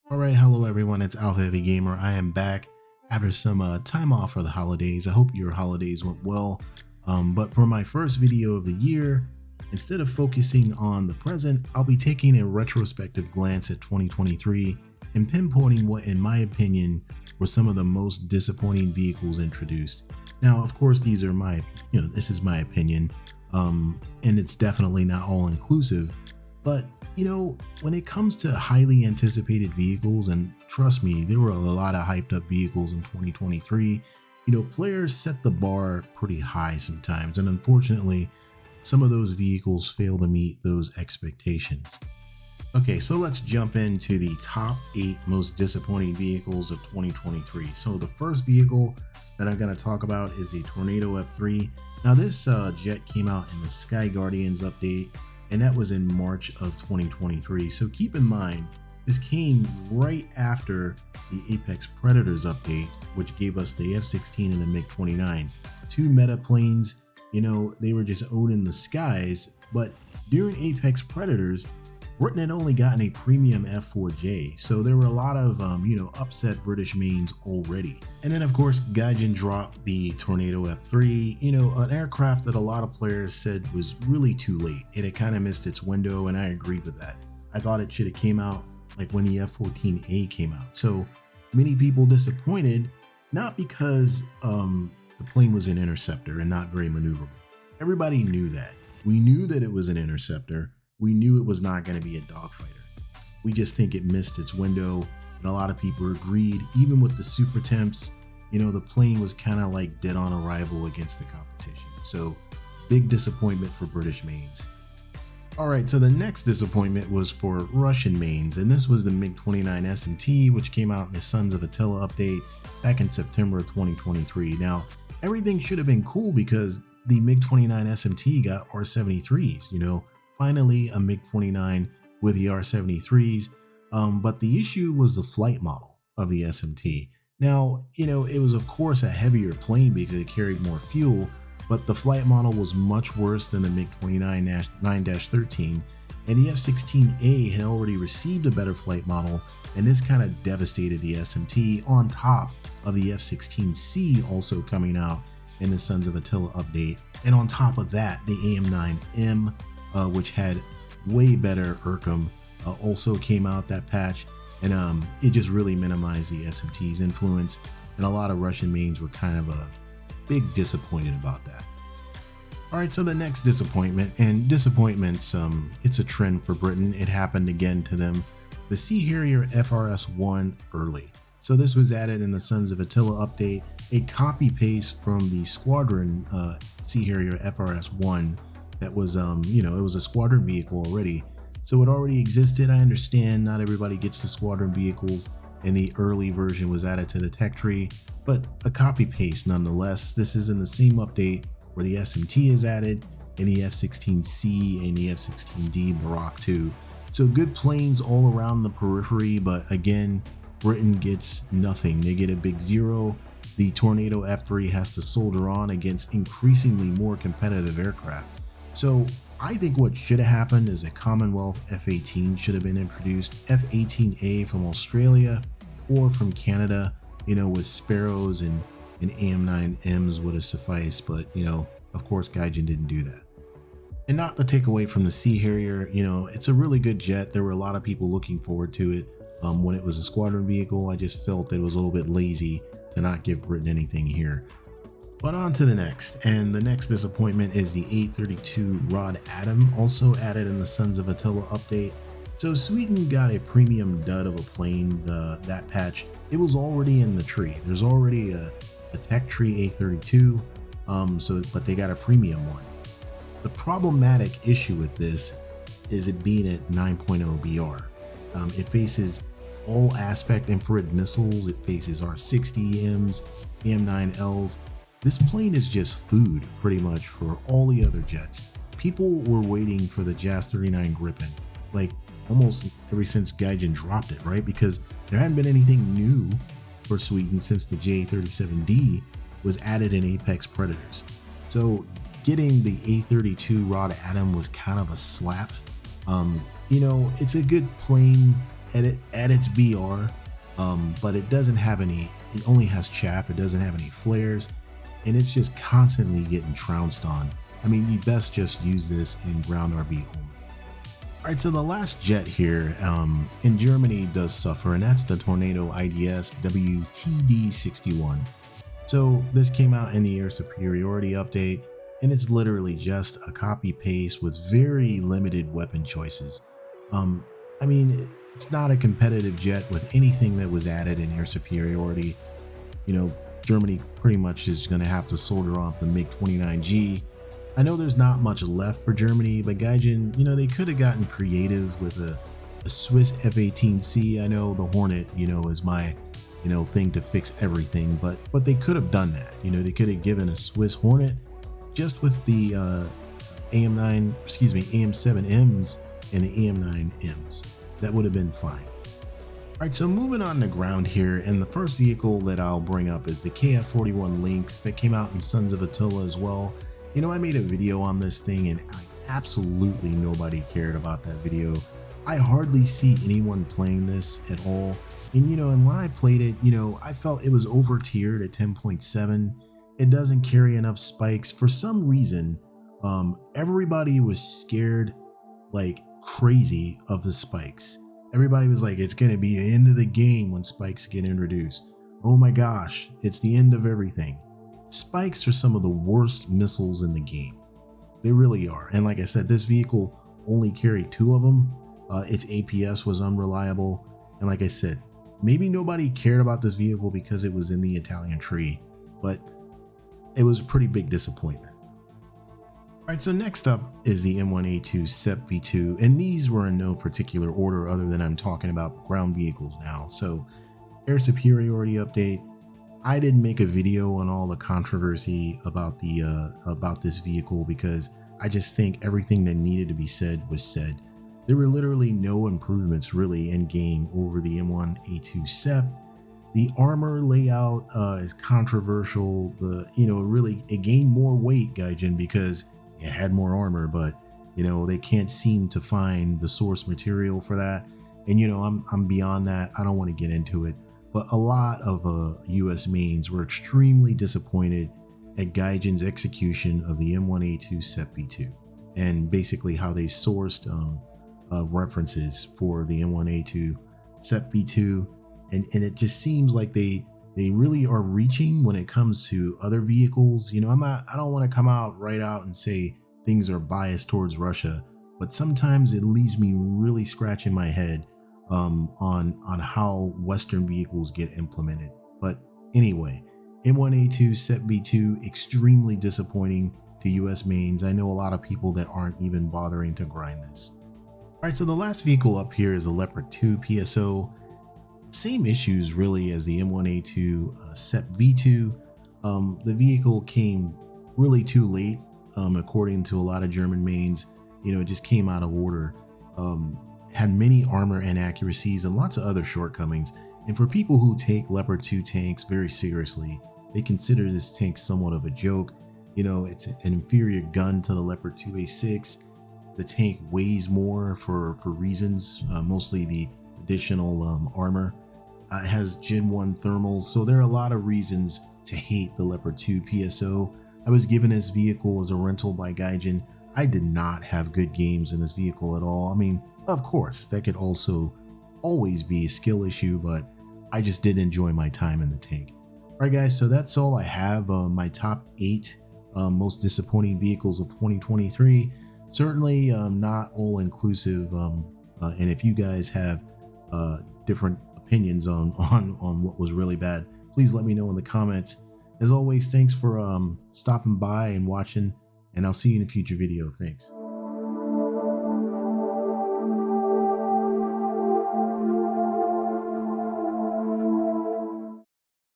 Alright, hello everyone, it's Alpha Heavy Gamer. I am back after some time off for the holidays. I hope your holidays went well. But for my first video of the year, instead of focusing on the present, I'll be taking a retrospective glance at 2023 and pinpointing what, in my opinion, were some of the most disappointing vehicles introduced. Now, of course, these are this is my opinion, and it's definitely not all inclusive, but when it comes to highly anticipated vehicles, and trust me, there were a lot of hyped up vehicles in 2023, players set the bar pretty high sometimes, and unfortunately, some of those vehicles fail to meet those expectations. Okay, so let's jump into the top 8 most disappointing vehicles of 2023. So the first vehicle that I'm going to talk about is the Tornado F3. Now this jet came out in the Sky Guardians update, and that was in March of 2023. So keep in mind, this came right after the Apex Predators update, which gave us the F16 and the Mig29. Two meta planes, they were just owning the skies, but during Apex Predators, Britain had only gotten a premium F4J, so there were a lot of, upset British mains already. And then of course, Gaijin dropped the Tornado F3, an aircraft that a lot of players said was really too late. It had kind of missed its window, and I agreed with that. I thought it should have came out like when the F14A came out. So many people disappointed, not because the plane was an interceptor and not very maneuverable. Everybody knew that. We knew that it was an interceptor. We knew it was not going to be a dogfighter. We just think it missed its window, and a lot of people agreed. Even with the super temps, the plane was kind of like dead on arrival against the competition. So big disappointment for British mains. Alright, so the next disappointment was for Russian mains, and this was the Mig29 SMT, which came out in the Sons of Attila update back in September of 2023. Now, everything should have been cool because the Mig29 SMT got R73s, finally a Mig29 with the R73s, but the issue was the flight model of the SMT. Now, it was of course a heavier plane because it carried more fuel, but the flight model was much worse than the Mig29 9-13, and the F16A had already received a better flight model, and this kind of devastated the SMT on top of the F16C also coming out in the Sons of Attila update, and on top of that, the AM9M, which had way better IRCM, also came out that patch, and it just really minimized the SMT's influence, and a lot of Russian mains were kind of big disappointed about that. Alright, so the next disappointment, and disappointments, it's a trend for Britain, it happened again to them, the Sea Harrier FS1 early. So this was added in the Sons of Attila update, a copy paste from the Squadron Sea Harrier FS1 that was, it was a squadron vehicle already. So it already existed. I understand not everybody gets the squadron vehicles, and the early version was added to the tech tree, but a copy paste nonetheless. This is in the same update where the SMT is added, and the F16C and the F16D Barak 2. So good planes all around the periphery, but again, Britain gets nothing. They get a big 0. The Tornado F3 has to soldier on against increasingly more competitive aircraft. So I think what should have happened is a Commonwealth F18 should have been introduced, F18A from Australia or from Canada, with Sparrows and AM9Ms would have sufficed, but of course Gaijin didn't do that. And not to take away from the Sea Harrier, it's a really good jet. There were a lot of people looking forward to it when it was a squadron vehicle. I just felt that it was a little bit lazy to not give Britain anything here. But on to the next, and the next disappointment is the A32 Rod Adom, also added in the Sons of Attila update. So Sweden got a premium dud of a plane, that patch. It was already in the tree. There's already a tech tree A32, but they got a premium one. The problematic issue with this is it being at 9.0 BR. It faces all aspect infrared missiles, it faces R60Ms, AM9Ls. This plane is just food, pretty much, for all the other jets. People were waiting for the JAS-39 Gripen, like almost ever since Gaijin dropped it, right? Because there hadn't been anything new for Sweden since the J37D was added in Apex Predators. So getting the A32 Rod Adom was kind of a slap. It's a good plane. at its BR, but it doesn't have any, it only has chaff, it doesn't have any flares, and it's just constantly getting trounced on. I mean, you best just use this in ground RB only. Alright, so the last jet here in Germany does suffer, and that's the Tornado ID WD61. So this came out in the air superiority update, and it's literally just a copy paste with very limited weapon choices. I mean, it's not a competitive jet with anything that was added in air superiority. You know, Germany pretty much is going to have to soldier off the Mig29G. I know there's not much left for Germany, but Gaijin, you know, they could have gotten creative with a Swiss F18C. I know the Hornet, you know, is my, you know, thing to fix everything, but they could have done that. You know, they could have given a Swiss Hornet just with the AM7Ms and the AM9Ms. That would have been fine. Alright, so moving on to ground here, and the first vehicle that I'll bring up is the Kf41 Links that came out in Sons of Attila as well. You know, I made a video on this thing and absolutely nobody cared about that video. I hardly see anyone playing this at all. And you know, and when I played it, you know, I felt it was over tiered at 10.7. It doesn't carry enough spikes. For some reason, everybody was scared like crazy of the spikes. Everybody was like, it's gonna be the end of the game when spikes get introduced. Oh my gosh, it's the end of everything. Spikes are some of the worst missiles in the game. They really are. And like I said, this vehicle only carried 2 of them. Its APS was unreliable. And like I said, maybe nobody cared about this vehicle because it was in the Italian tree, but it was a pretty big disappointment. Alright, so next up is the M1A2 SEP-V2, and these were in no particular order other than I'm talking about ground vehicles now. So, air superiority update. I didn't make a video on all the controversy about this vehicle because I just think everything that needed to be said was said. There were literally no improvements really in game over the M1A2 SEP. The armor layout is controversial. It gained more weight, Gaijin, because it had more armor, but you know, they can't seem to find the source material for that. And you know, I'm beyond that. I don't want to get into it. But a lot of US mains were extremely disappointed at Gaijin's execution of the M1A2 SEP-V2 and basically how they sourced references for the M1A2 SEP-V2, and it just seems like they really are reaching when it comes to other vehicles. You know, I don't want to come out right out and say things are biased towards Russia, but sometimes it leaves me really scratching my head on how Western vehicles get implemented. But anyway, M1A2 SEP-V2 extremely disappointing to US mains. I know a lot of people that aren't even bothering to grind this. Alright, so the last vehicle up here is the Leopard 2 PSO. Same issues really as the M1A2 SEP-V2. The vehicle came really too late, according to a lot of German mains. You know, it just came out of order. Had many armor inaccuracies and lots of other shortcomings. And for people who take Leopard 2 tanks very seriously, they consider this tank somewhat of a joke. You know, it's an inferior gun to the Leopard 2A6. The tank weighs more for reasons, mostly the additional armor. It has Gen 1 thermals, so there are a lot of reasons to hate the Leopard 2 PSO. I was given this vehicle as a rental by Gaijin. I did not have good games in this vehicle at all. I mean, of course, that could also always be a skill issue, but I just did enjoy my time in the tank. Alright guys, so that's all I have. My top 8 most disappointing vehicles of 2023. Certainly not all inclusive, and if you guys have different opinions on what was really bad, please let me know in the comments. As always, thanks for stopping by and watching, and I'll see you in a future video. Thanks.